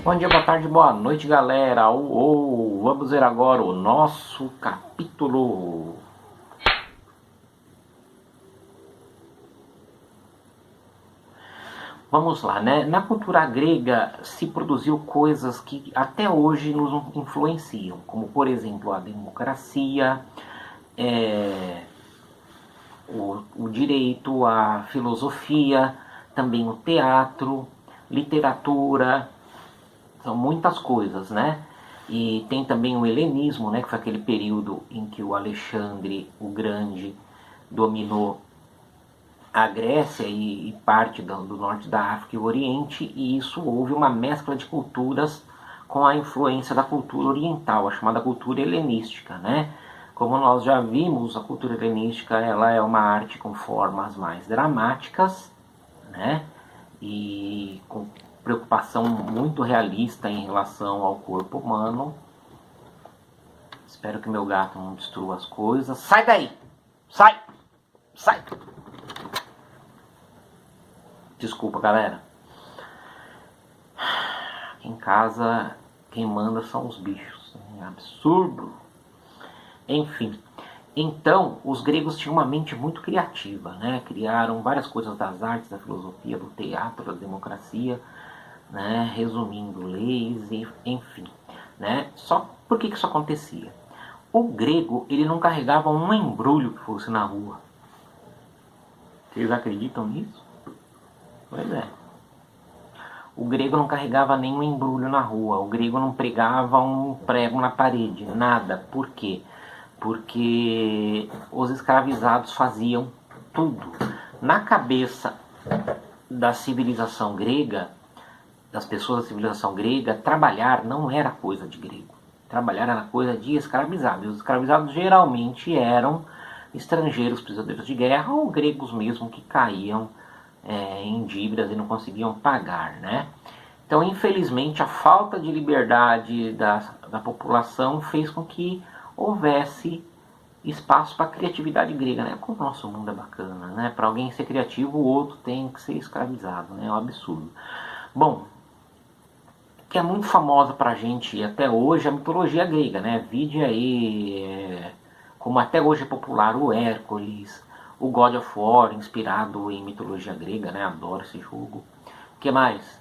Bom dia, boa tarde, boa noite, galera. Vamos ver agora o nosso capítulo. Vamos lá, né? Na cultura grega se produziu coisas que até hoje nos influenciam, como por exemplo a democracia, o direito, a filosofia, também o teatro, literatura. São muitas coisas, né? E tem também o helenismo, né, que foi aquele período em que o Alexandre o Grande dominou a Grécia e parte do norte da África e o Oriente, e isso houve uma mescla de culturas com a influência da cultura oriental, a chamada cultura helenística, né? Como nós já vimos, a cultura helenística ela é uma arte com formas mais dramáticas, né? E com preocupação muito realista em relação ao corpo humano. Espero que meu gato não destrua as coisas. Sai daí! Sai! Sai! Desculpa, galera. Aqui em casa, quem manda são os bichos. É absurdo. Enfim. Então, os gregos tinham uma mente muito criativa, né? Criaram várias coisas das artes, da filosofia, do teatro, da democracia, né? Resumindo, leis, enfim, né? Só por que isso acontecia? O grego, ele não carregava um embrulho que fosse na rua. Vocês acreditam nisso? Pois é. O grego não carregava nenhum embrulho na rua. O grego não pregava um prego na parede. Nada. Por quê? Porque os escravizados faziam tudo. Na cabeça da civilização grega, das pessoas da civilização grega, trabalhar não era coisa de grego. Trabalhar era coisa de escravizado. E os escravizados geralmente eram estrangeiros, prisioneiros de guerra, ou gregos mesmo que caíam em dívidas e não conseguiam pagar, né? Então, infelizmente, a falta de liberdade da população fez com que houvesse espaço para a criatividade grega, né? Como o nosso mundo é bacana, né? Para alguém ser criativo, o outro tem que ser escravizado, né? É um absurdo. Bom, que é muito famosa pra gente até hoje a mitologia grega, né? Vide aí, como até hoje é popular, o Hércules, o God of War, inspirado em mitologia grega, né? Adoro esse jogo. O que mais?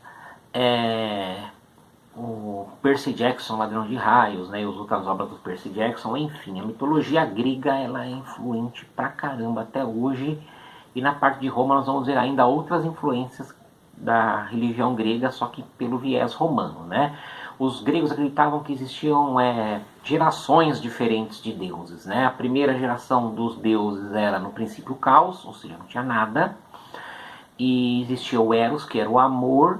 O Percy Jackson, Ladrão de Raios, né? E as outras obras do Percy Jackson, enfim, a mitologia grega ela é influente pra caramba até hoje. E na parte de Roma nós vamos ver ainda outras influências da religião grega, só que pelo viés romano, né? Os gregos acreditavam que existiam gerações diferentes de deuses, né? A primeira geração dos deuses era no princípio o caos, ou seja, não tinha nada. E existia o Eros, que era o amor,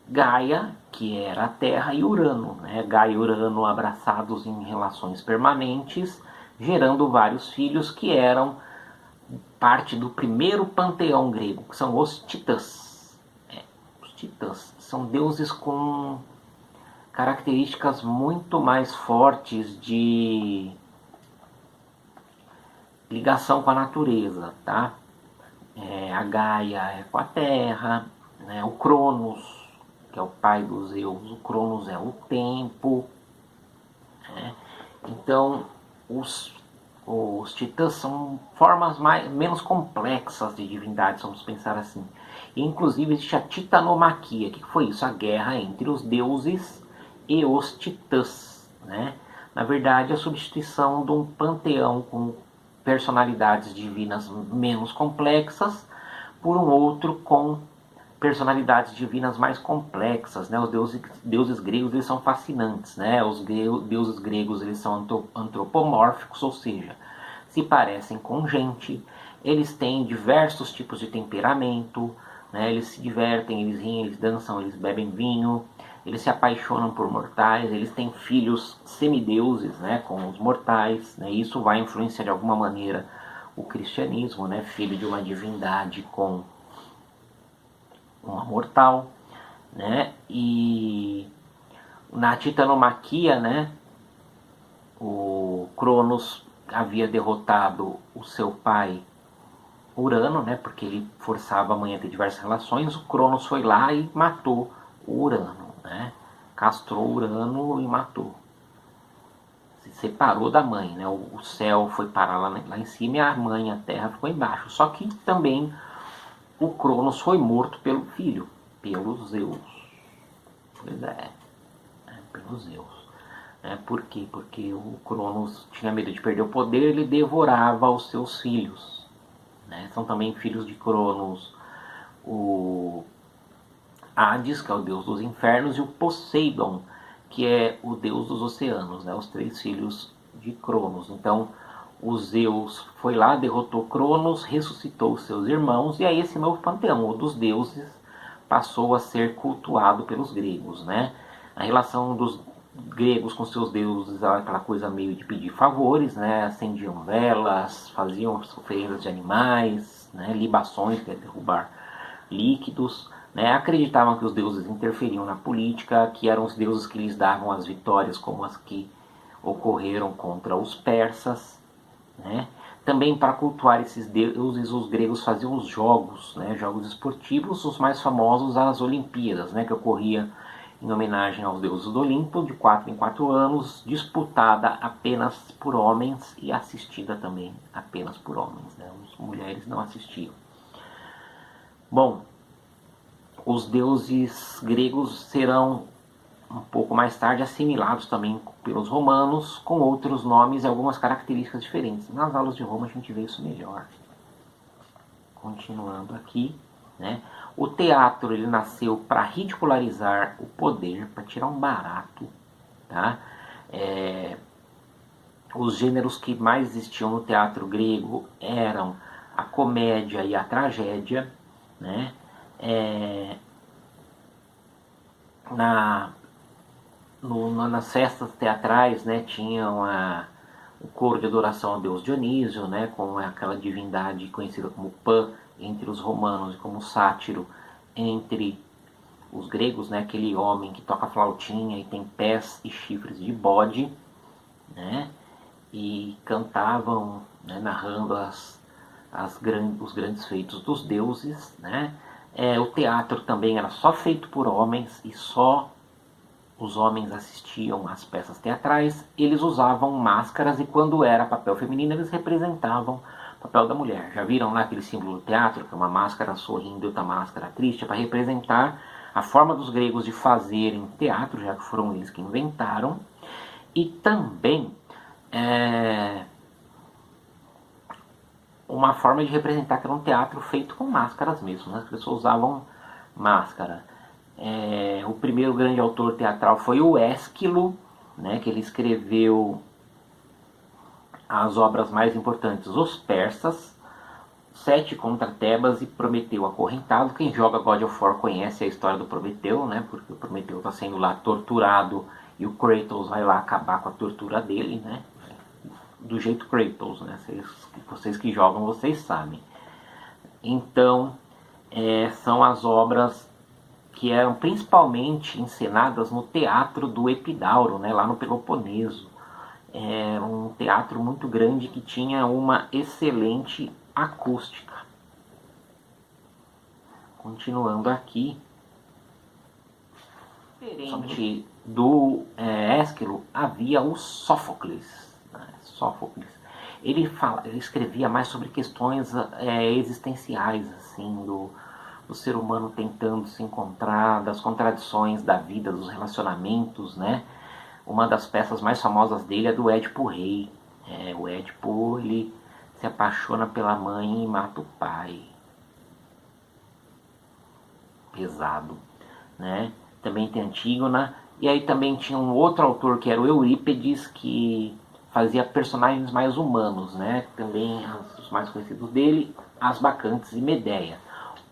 Gaia, que era a terra, e Urano, né? Gaia e Urano abraçados em relações permanentes, gerando vários filhos que eram parte do primeiro panteão grego, que são os titãs. Os titãs são deuses com características muito mais fortes de ligação com a natureza, tá? A Gaia é com a terra, né? O Cronos, que é o pai dos Zeus, o Cronos é o tempo, né? Então, os titãs são formas menos complexas de divindades, vamos pensar assim. E, inclusive existe a titanomaquia, que foi isso? A guerra entre os deuses e os titãs, né? Na verdade, a substituição de um panteão com personalidades divinas menos complexas por um outro com personalidades divinas mais complexas, né? Os deuses gregos eles são fascinantes, né? Os deuses gregos eles são antropomórficos, ou seja, se parecem com gente, eles têm diversos tipos de temperamento, né? Eles se divertem, eles riem, eles dançam, eles bebem vinho, eles se apaixonam por mortais, eles têm filhos semideuses, né? Com os mortais, né? Isso vai influenciar de alguma maneira o cristianismo, né? Filho de uma divindade com uma mortal, né? E na titanomaquia, né? O Cronos havia derrotado o seu pai Urano, né? Porque ele forçava a mãe a ter diversas relações. O Cronos foi lá e matou o Urano, né? castrou Urano e matou. Se separou da mãe, né? O céu foi parar lá em cima e a mãe, a terra, ficou embaixo. Só que também o Cronos foi morto pelo filho, pelo Zeus. Pois pelo Zeus. Por quê? Porque o Cronos tinha medo de perder o poder, ele devorava os seus filhos. São também filhos de Cronos o Hades, que é o deus dos infernos, e o Poseidon, que é o deus dos oceanos, os 3 filhos de Cronos. Então, o Zeus foi lá, derrotou Cronos, ressuscitou os seus irmãos, e aí esse novo panteão, o dos deuses, passou a ser cultuado pelos gregos. A relação dos gregos com seus deuses era aquela coisa meio de pedir favores, acendiam velas, faziam oferendas de animais, libações, que é derrubar líquidos, acreditavam que os deuses interferiam na política, que eram os deuses que lhes davam as vitórias como as que ocorreram contra os persas. Também para cultuar esses deuses, os gregos faziam os jogos, jogos esportivos, os mais famosos as Olimpíadas, que ocorria em homenagem aos deuses do Olimpo, de 4 em 4 anos, disputada apenas por homens e assistida também apenas por homens. As mulheres não assistiam. Bom, os deuses gregos serão um pouco mais tarde assimilados também pelos romanos, com outros nomes e algumas características diferentes. Nas aulas de Roma a gente vê isso melhor. Continuando aqui, o teatro ele nasceu para ridicularizar o poder, para tirar um barato. Os gêneros que mais existiam no teatro grego eram a comédia e a tragédia. Nas festas teatrais, tinham o coro de adoração ao deus Dionísio, com aquela divindade conhecida como Pan entre os romanos e como Sátiro entre os gregos, aquele homem que toca flautinha e tem pés e chifres de bode, e cantavam, narrando os grandes feitos dos deuses. O teatro também era só feito por homens e só os homens assistiam às peças teatrais. Eles usavam máscaras e quando era papel feminino eles representavam o papel da mulher. Já viram lá aquele símbolo do teatro, que é uma máscara sorrindo e outra máscara triste, para representar a forma dos gregos de fazerem teatro, já que foram eles que inventaram. E também uma forma de representar que era um teatro feito com máscaras mesmo. As pessoas usavam máscara. O primeiro grande autor teatral foi o Ésquilo, que ele escreveu as obras mais importantes, Os Persas, 7 contra Tebas e Prometeu Acorrentado. Quem joga God of War conhece a história do Prometeu, porque o Prometeu está sendo lá torturado e o Kratos vai lá acabar com a tortura dele, do jeito Kratos, vocês que jogam, vocês sabem. Então, são as obras que eram principalmente encenadas no teatro do Epidauro, lá no Peloponeso. Era um teatro muito grande que tinha uma excelente acústica. Continuando aqui, diferente do Ésquilo, havia o Sófocles. Sófocles. Ele escrevia mais sobre questões existenciais, assim, do ser humano tentando se encontrar, das contradições da vida, dos relacionamentos, Uma das peças mais famosas dele é do Édipo Rei. O Édipo, ele se apaixona pela mãe e mata o pai. Pesado, Também tem Antígona. E aí também tinha um outro autor que era o Eurípedes, que fazia personagens mais humanos, Também os mais conhecidos dele, As Bacantes e Medeia.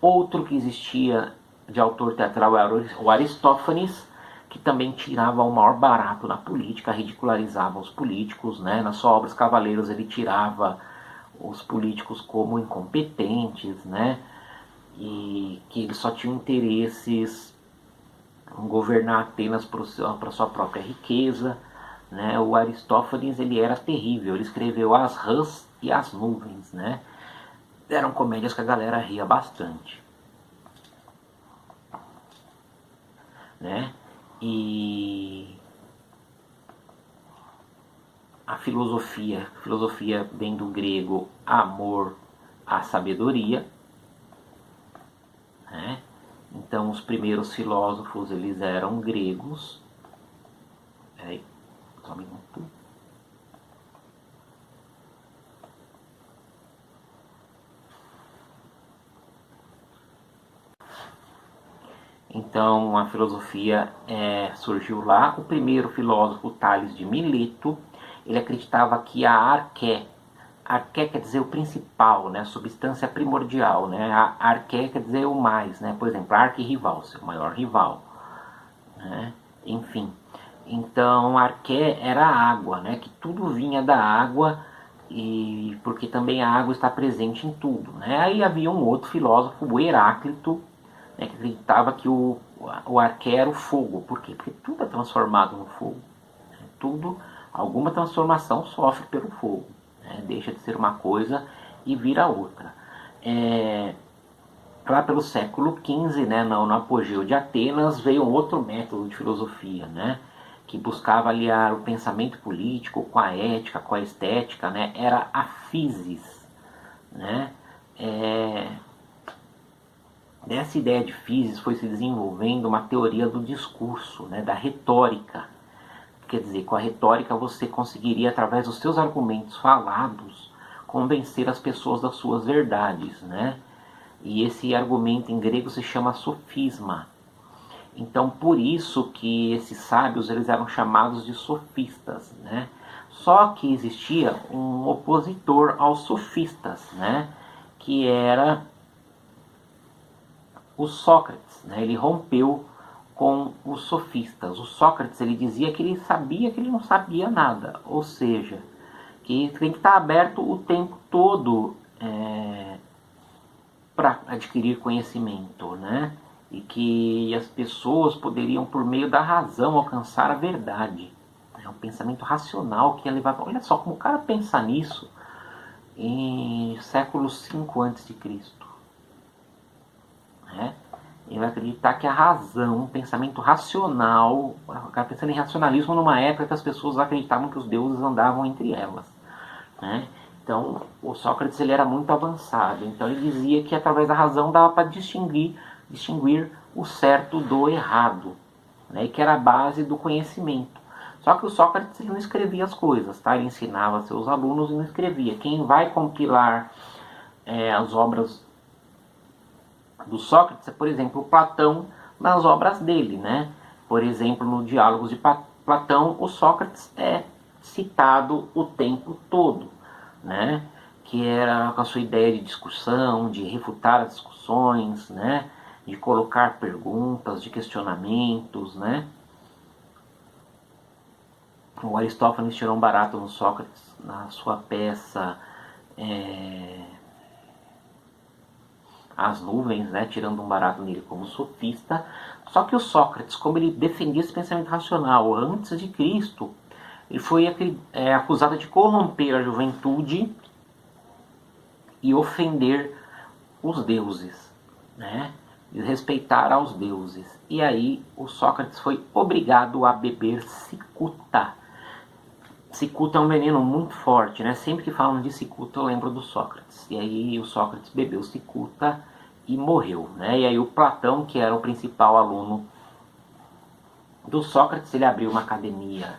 Outro que existia de autor teatral era o Aristófanes, que também tirava o maior barato na política, ridicularizava os políticos. Na sua obra Os Cavaleiros ele tirava os políticos como incompetentes, e que eles só tinham interesses em governar apenas para sua própria riqueza. O Aristófanes ele era terrível, ele escreveu As Rãs e as Nuvens. Eram comédias que a galera ria bastante. E a filosofia vem do grego amor à sabedoria, né? Então os primeiros filósofos eles eram gregos. Peraí, só um minuto. Então a filosofia surgiu lá. O primeiro filósofo, Tales de Mileto, ele acreditava que a arqué quer dizer o principal, né, a substância primordial, né, a arqué quer dizer o mais, né, por exemplo, arquirrival, seu maior rival, né, enfim. Então arqué era a água, né, que tudo vinha da água, e porque também a água está presente em tudo, né. Aí havia um outro filósofo, o Heráclito, né, que acreditava que o arqué era o fogo. Por quê? Porque tudo é transformado no fogo. Tudo, alguma transformação sofre pelo fogo. Né? Deixa de ser uma coisa e vira outra. Lá pelo século XV, né, no apogeu de Atenas, veio um outro método de filosofia, né, que buscava aliar o pensamento político com a ética, com a estética, né, era a physis. Né? Dessa ideia de physis foi se desenvolvendo uma teoria do discurso, né, da retórica. Quer dizer, com a retórica você conseguiria, através dos seus argumentos falados, convencer as pessoas das suas verdades, né? E esse argumento em grego se chama sofisma. Então, por isso que esses sábios eles eram chamados de sofistas, né? Só que existia um opositor aos sofistas, né? Que era o Sócrates, né? Ele rompeu com os sofistas. O Sócrates ele dizia que ele sabia que ele não sabia nada, ou seja, que tem que estar aberto o tempo todo para adquirir conhecimento, né? E que as pessoas poderiam, por meio da razão, alcançar a verdade. É um pensamento racional que ia levar. Olha só como o cara pensa nisso em século V a.C. Né? Ele vai acreditar que a razão, um pensamento racional, o cara pensando em racionalismo numa época que as pessoas acreditavam que os deuses andavam entre elas. Né? Então, o Sócrates ele era muito avançado. Então, ele dizia que através da razão dava para distinguir o certo do errado, né? E que era a base do conhecimento. Só que o Sócrates ele não escrevia as coisas, tá? Ele ensinava seus alunos e não escrevia. Quem vai compilar as obras do Sócrates é, por exemplo, Platão nas obras dele, né? Por exemplo, no Diálogos de Platão, o Sócrates é citado o tempo todo, né? Que era com a sua ideia de discussão, de refutar as discussões, né? De colocar perguntas, de questionamentos, né? O Aristófanes tirou um barato no Sócrates na sua peça As Nuvens, né, tirando um barato nele como sofista. Só que o Sócrates, como ele defendia esse pensamento racional antes de Cristo, ele foi acusado de corromper a juventude e ofender os deuses, né, desrespeitar aos deuses. E aí o Sócrates foi obrigado a beber cicuta. Cicuta é um veneno muito forte, né? Sempre que falam de cicuta eu lembro do Sócrates. E aí o Sócrates bebeu cicuta e morreu, né? E aí o Platão, que era o principal aluno do Sócrates, ele abriu uma academia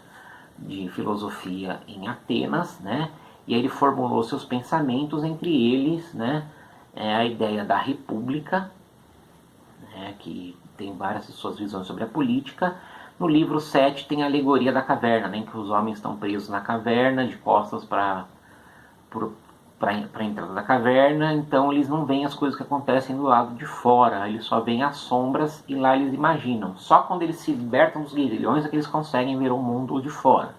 de filosofia em Atenas, né? E aí ele formulou seus pensamentos, entre eles, né? A ideia da república, né? Que tem várias de suas visões sobre a política. No livro 7 tem a alegoria da caverna, né, em que os homens estão presos na caverna, de costas para a entrada da caverna, então eles não veem as coisas que acontecem do lado de fora, eles só veem as sombras e lá eles imaginam. Só quando eles se libertam dos grilhões é que eles conseguem ver o mundo de fora.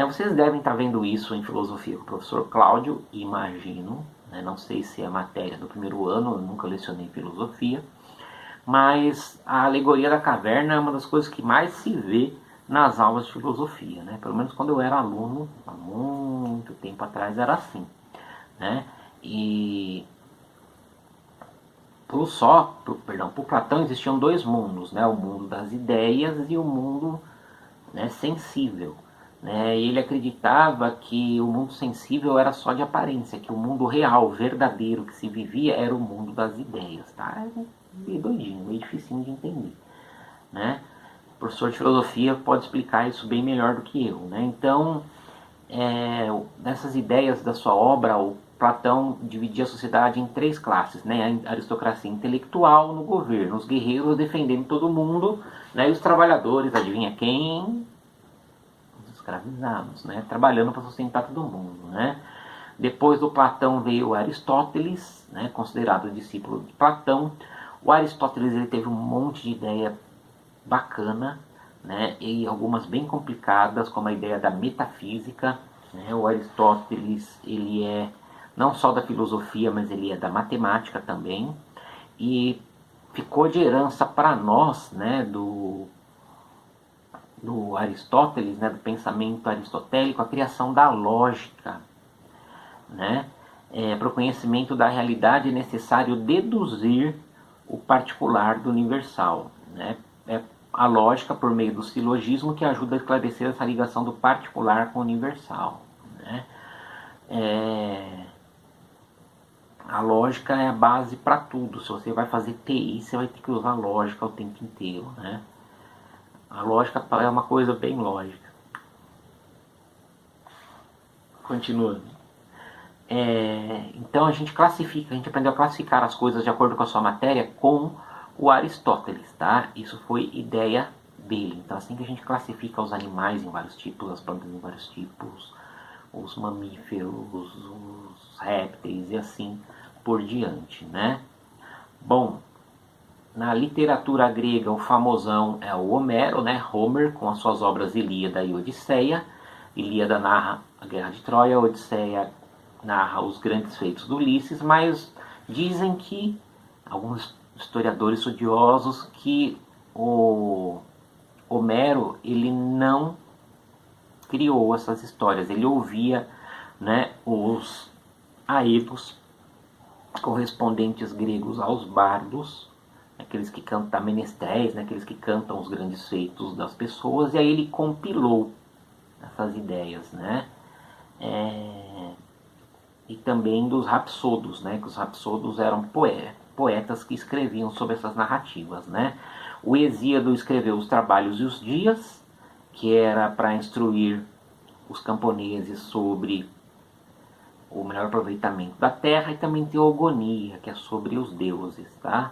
Vocês devem estar vendo isso em filosofia com o professor Cláudio, imagino. Não sei se é matéria do primeiro ano, eu nunca lecionei filosofia. Mas a alegoria da caverna é uma das coisas que mais se vê nas aulas de filosofia, né? Pelo menos quando eu era aluno, há muito tempo atrás, era assim, né? E Por Platão existiam dois mundos, né? O mundo das ideias e o mundo, né, sensível. Né? Ele acreditava que o mundo sensível era só de aparência, que o mundo real, verdadeiro que se vivia era o mundo das ideias. Tá? É meio doidinho, meio dificinho de entender. Né? O professor de filosofia pode explicar isso bem melhor do que eu. Né? Então, nessas ideias da sua obra, o Platão dividia a sociedade em três classes, né? A aristocracia intelectual no governo, os guerreiros defendendo todo mundo, né? E os trabalhadores, adivinha quem? Os escravizados, né? Trabalhando para sustentar todo mundo, né? Depois do Platão veio Aristóteles, né? Considerado discípulo de Platão. O Aristóteles ele teve um monte de ideia bacana, né? E algumas bem complicadas, como a ideia da metafísica. Né? O Aristóteles ele é não só da filosofia, mas ele é da matemática também, e ficou de herança para nós, né, do Aristóteles, né, do pensamento aristotélico, a criação da lógica. Né? Para o conhecimento da realidade é necessário deduzir o particular do universal. Né? É a lógica, por meio do silogismo, que ajuda a esclarecer essa ligação do particular com o universal. Né? A lógica é a base para tudo. Se você vai fazer TI, você vai ter que usar lógica o tempo inteiro. Né? A lógica é uma coisa bem lógica. Continuando. Então a gente aprendeu a classificar as coisas de acordo com a sua matéria com o Aristóteles. Tá? Isso foi ideia dele. Então assim que a gente classifica os animais em vários tipos, as plantas em vários tipos, os mamíferos, os répteis e assim por diante, né? Bom, na literatura grega o famosão é o Homero, né? Homer, com as suas obras Ilíada e Odisseia. Ilíada narra a Guerra de Troia, Odisseia narra os grandes feitos do Ulisses, mas dizem que, alguns historiadores estudiosos, que o Homero ele não criou essas histórias, ele ouvia, né, os aedos correspondentes gregos aos bardos, aqueles que cantam menestréis, né, aqueles que cantam os grandes feitos das pessoas, e aí ele compilou essas ideias, né, e também dos rapsodos, né, que os rapsodos eram poetas que escreviam sobre essas narrativas, né. O Hesíodo escreveu os Trabalhos e os Dias, que era para instruir os camponeses sobre o melhor aproveitamento da terra, e também Teogonia, que é sobre os deuses. Tá?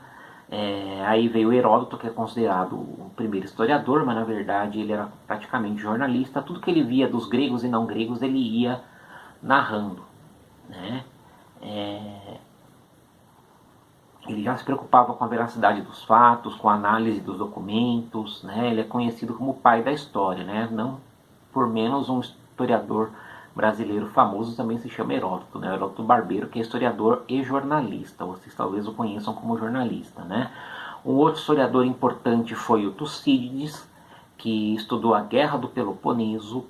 Aí veio Heródoto, que é considerado o primeiro historiador, mas na verdade ele era praticamente jornalista. Tudo que ele via dos gregos e não gregos ele ia narrando. Né? Ele já se preocupava com a veracidade dos fatos, com a análise dos documentos. Né? Ele é conhecido como o pai da história, né? Não por menos um historiador brasileiro famoso também se chama Heródoto, né? Heródoto Barbeiro, que é historiador e jornalista. Vocês talvez o conheçam como jornalista, né? Um outro historiador importante foi o Tucídides, que estudou a Guerra do Peloponeso,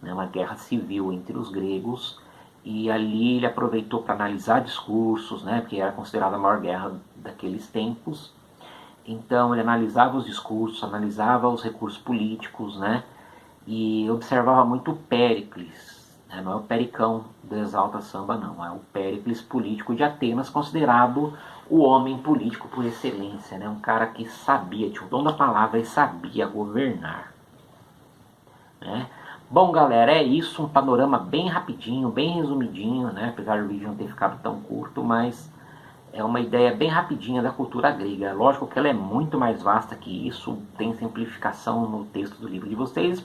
né? Uma guerra civil entre os gregos, e ali ele aproveitou para analisar discursos, né? Porque era considerada a maior guerra daqueles tempos. Então ele analisava os discursos, analisava os recursos políticos, né? E observava muito o Péricles. Não é o Pericão do Exalta Samba, não. É o Péricles político de Atenas, considerado o homem político por excelência. Né? Um cara que sabia, tinha o dom da palavra e sabia governar. Né? Bom, galera, é isso. Um panorama bem rapidinho, bem resumidinho, né? Apesar do vídeo não ter ficado tão curto, mas é uma ideia bem rapidinha da cultura grega. Lógico que ela é muito mais vasta que isso. Tem simplificação no texto do livro de vocês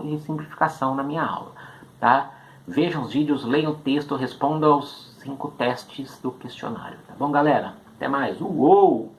e simplificação na minha aula. Tá? Vejam os vídeos, leiam o texto, respondam aos 5 testes do questionário. Tá bom, galera? Até mais. Uou!